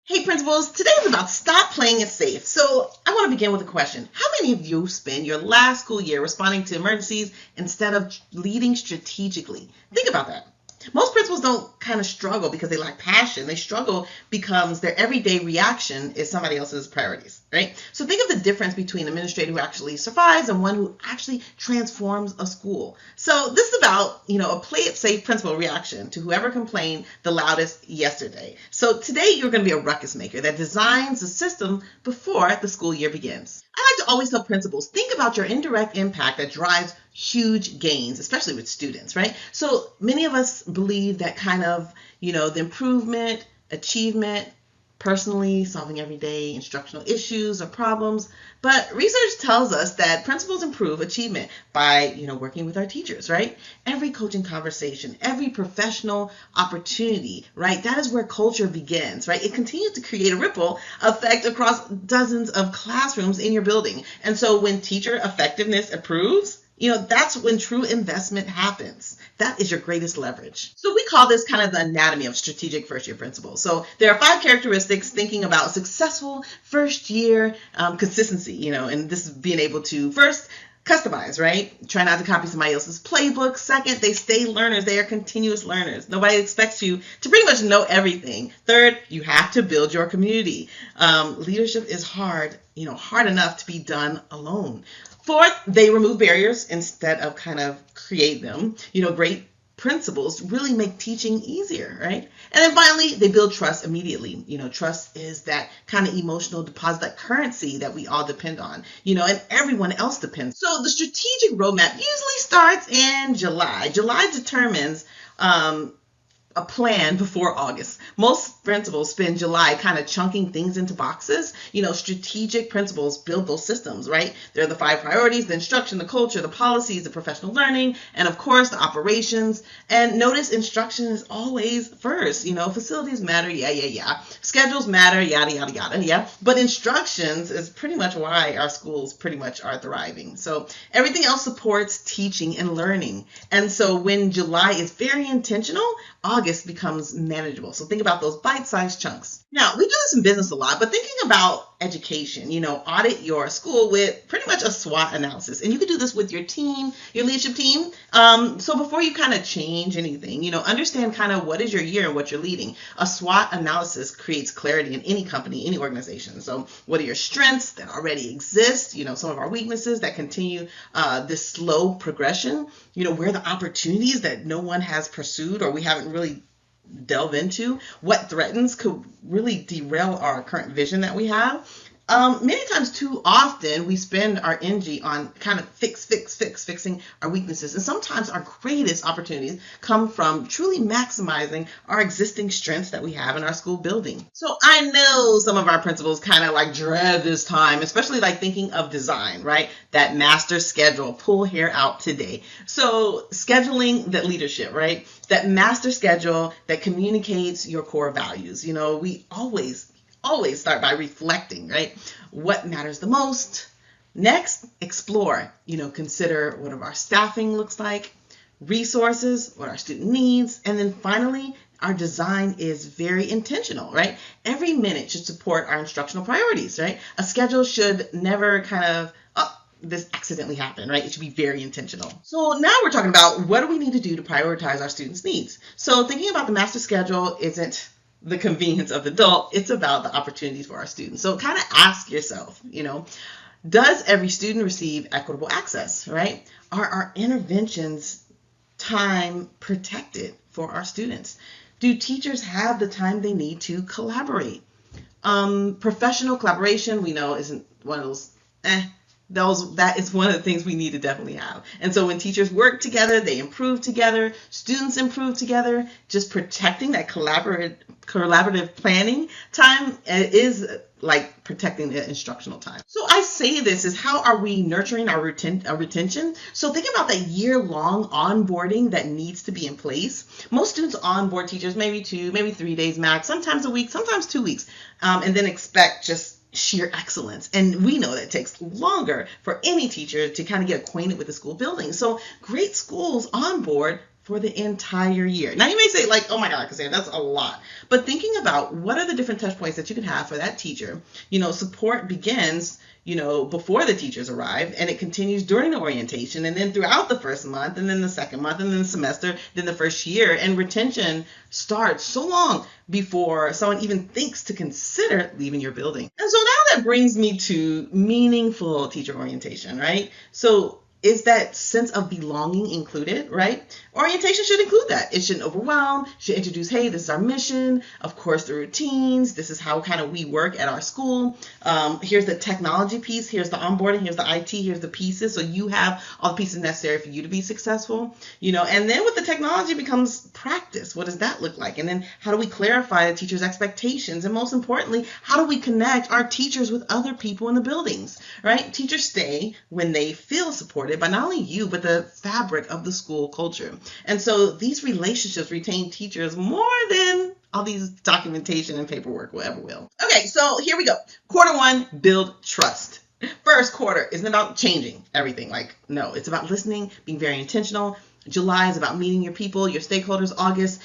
Hey principals, today is about stop playing it safe. So I want to begin with a question. How many of you spend your last school year responding to emergencies instead of leading strategically? Think about that. Most principals don't kind of struggle because they lack passion. They struggle because their everyday reaction is somebody else's priorities, right? So think of the difference between an administrator who actually survives and one who actually transforms a school. So this is about, a play it safe principal reaction to whoever complained the loudest yesterday. So today you're going to be a ruckus maker that designs the system before the school year begins. I like to always tell principals, think about your indirect impact that drives huge gains, especially with students, right? So many of us believe that kind of, the improvement, achievement, personally solving everyday instructional issues or problems. But research tells us that principals improve achievement by, working with our teachers, right? Every coaching conversation, every professional opportunity, right? That is where culture begins, right? It continues to create a ripple effect across dozens of classrooms in your building. And so when teacher effectiveness improves, that's when true investment happens. That is your greatest leverage. So we call this kind of the anatomy of strategic first year principals. So there are 5 characteristics thinking about successful first year consistency, and this is being able to first customize, right? Try not to copy somebody else's playbook. Second, they stay learners. They are continuous learners. Nobody expects you to pretty much know everything. Third, you have to build your community. Leadership is hard enough to be done alone. Fourth, they remove barriers instead of kind of create them. Great principles really make teaching easier, right? And then finally, they build trust immediately. Trust is that kind of emotional deposit, that currency that we all depend on, and everyone else depends. So the strategic roadmap usually starts in July. July determines a plan before August. Most principals spend July kind of chunking things into boxes. Strategic principals build those systems, right? They're the 5 priorities: the instruction, the culture, the policies, the professional learning, and of course the operations. And notice instruction is always first. Facilities matter, yeah. Schedules matter, yada, yeah. But instructions is pretty much why our schools pretty much are thriving. So everything else supports teaching and learning. And so when July is very intentional, August becomes manageable. So think about those bite-sized chunks. Now, we do this in business a lot, but thinking about education, audit your school with pretty much a SWOT analysis. And you can do this with your team, your leadership team. So before you kind of change anything, understand kind of what is your year and what you're leading. A SWOT analysis creates clarity in any company, any organization. So what are your strengths that already exist? Some of our weaknesses that continue this slow progression. Where are the opportunities that no one has pursued or we haven't really delve into? What threatens could really derail our current vision that we have? Many times too often we spend our energy on kind of fixing our weaknesses. And sometimes our greatest opportunities come from truly maximizing our existing strengths that we have in our school building. So I know some of our principals kind of like dread this time, especially like thinking of design, right? That master schedule, pull hair out today. So scheduling that leadership, right? That master schedule that communicates your core values. We always start by reflecting, right? What matters the most? Next, explore. Consider what our staffing looks like, resources, what our student needs, and then finally, our design is very intentional, right? Every minute should support our instructional priorities, right? A schedule should never kind of, this accidentally happened, right? It should be very intentional. So now we're talking about what do we need to do to prioritize our students' needs. So thinking about the master schedule isn't the convenience of the adult, it's about the opportunities for our students. So kind of ask yourself, does every student receive equitable access, right? Are our interventions time protected for our students? Do teachers have the time they need to collaborate? Professional collaboration, we know, isn't one of those, that is one of the things we need to definitely have. And so when teachers work together, they improve together, students improve together. Just protecting that collaborative planning time is like protecting the instructional time. So I say this is how are we nurturing our retention? So think about that year-long onboarding that needs to be in place. Most students onboard teachers maybe 2, maybe 3 days max, sometimes a week, sometimes 2 weeks, and then expect just sheer excellence. And we know that it takes longer for any teacher to kind of get acquainted with the school building. So great schools onboard for the entire year. Now you may say like, oh my God, Cassandra, that's a lot. But thinking about what are the different touch points that you can have for that teacher, support begins, before the teachers arrive, and it continues during the orientation, and then throughout the first month, and then the second month, and then the semester, then the first year, and retention starts so long before someone even thinks to consider leaving your building. And so now that brings me to meaningful teacher orientation, right? So is that sense of belonging included, right? Orientation should include that. It shouldn't overwhelm, should introduce, hey, this is our mission, of course, the routines, this is how kind of we work at our school. Here's the technology piece, here's the onboarding, here's the IT, here's the pieces. So you have all the pieces necessary for you to be successful, and then with the technology becomes practice. What does that look like? And then how do we clarify the teacher's expectations? And most importantly, how do we connect our teachers with other people in the buildings, right? Teachers stay when they feel supported by not only you, but the fabric of the school culture. And so these relationships retain teachers more than all these documentation and paperwork will ever will. Okay, so here we go. Quarter one, build trust. First quarter isn't about changing everything. No, it's about listening, being very intentional. July is about meeting your people, your stakeholders. August,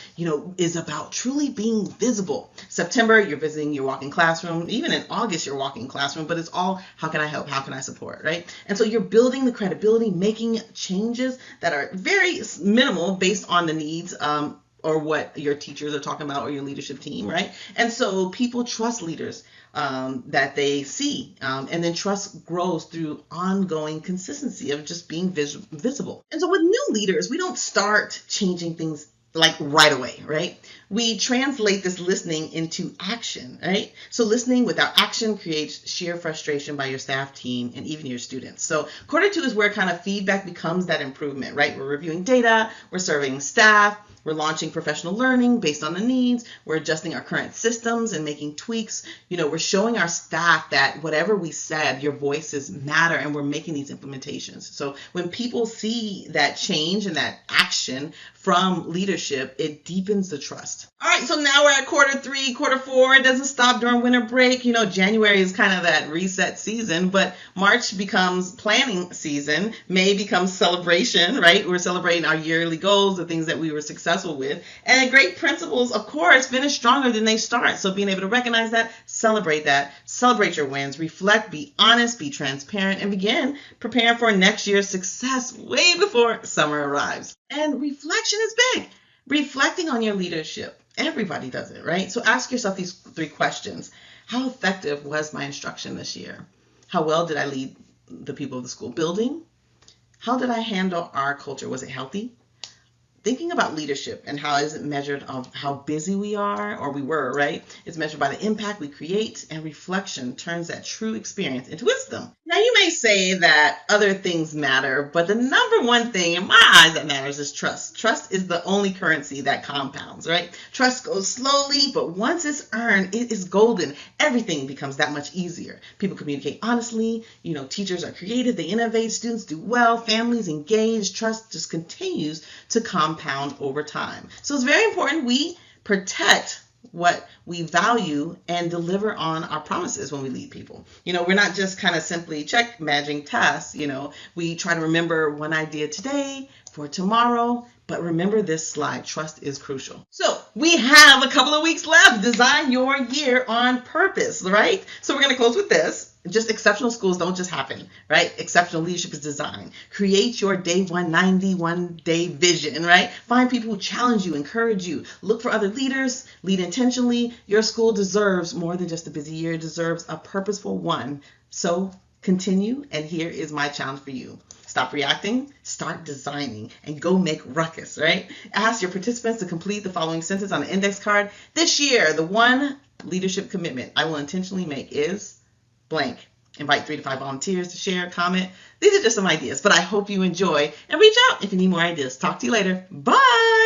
is about truly being visible. September, you're visiting your walk-in classroom. Even in August, you're walking classroom, but it's all, how can I help? How can I support, right? And so you're building the credibility, making changes that are very minimal based on the needs, or what your teachers are talking about or your leadership team, right? And so people trust leaders that they see. And then trust grows through ongoing consistency of just being visible. And so with new leaders, we don't start changing things right away, right? We translate this listening into action, right? So listening without action creates sheer frustration by your staff team and even your students. So quarter two is where kind of feedback becomes that improvement, right? We're reviewing data, we're surveying staff, we're launching professional learning based on the needs. We're adjusting our current systems and making tweaks. We're showing our staff that whatever we said, your voices matter, and we're making these implementations. So when people see that change and that action from leadership, it deepens the trust. All right, so now we're at quarter three, quarter four. It doesn't stop during winter break. January is kind of that reset season, but March becomes planning season. May becomes celebration, right? We're celebrating our yearly goals, the things that we were successful with. And great principles, of course, finish stronger than they start. So being able to recognize that, celebrate your wins, reflect, be honest, be transparent, and begin preparing for next year's success way before summer arrives. And reflection is big. Reflecting on your leadership. Everybody does it, right? So ask yourself these three questions. How effective was my instruction this year? How well did I lead the people of the school building? How did I handle our culture? Was it healthy? Thinking about leadership and how is it measured of how busy we are, or we were, right? It's measured by the impact we create, and reflection turns that true experience into wisdom. Now you may say that other things matter, but the number one thing in my eyes that matters is trust. Trust is the only currency that compounds, right? Trust goes slowly, but once it's earned, it is golden. Everything becomes that much easier. People communicate honestly, teachers are creative, they innovate, students do well, families engage, trust just continues to compound over time. So it's very important we protect what we value and deliver on our promises when we lead people. We're not just kind of simply check managing tasks. We try to remember one idea today for tomorrow, but remember this slide, trust is crucial. So we have a couple of weeks left. Design your year on purpose, right? So we're going to close with this. Just exceptional schools don't just happen, right? Exceptional leadership is design. Create your day 191 day vision, right? Find people who challenge you, encourage you. Look for other leaders. Lead intentionally. Your school deserves more than just a busy year. It deserves a purposeful one. So continue. And here is my challenge for you. Stop reacting, start designing, and go make ruckus, right? Ask your participants to complete the following sentence on an index card. This year, the one leadership commitment I will intentionally make is blank. Invite 3 to 5 volunteers to share, comment. These are just some ideas, but I hope you enjoy, and reach out if you need more ideas. Talk to you later. Bye.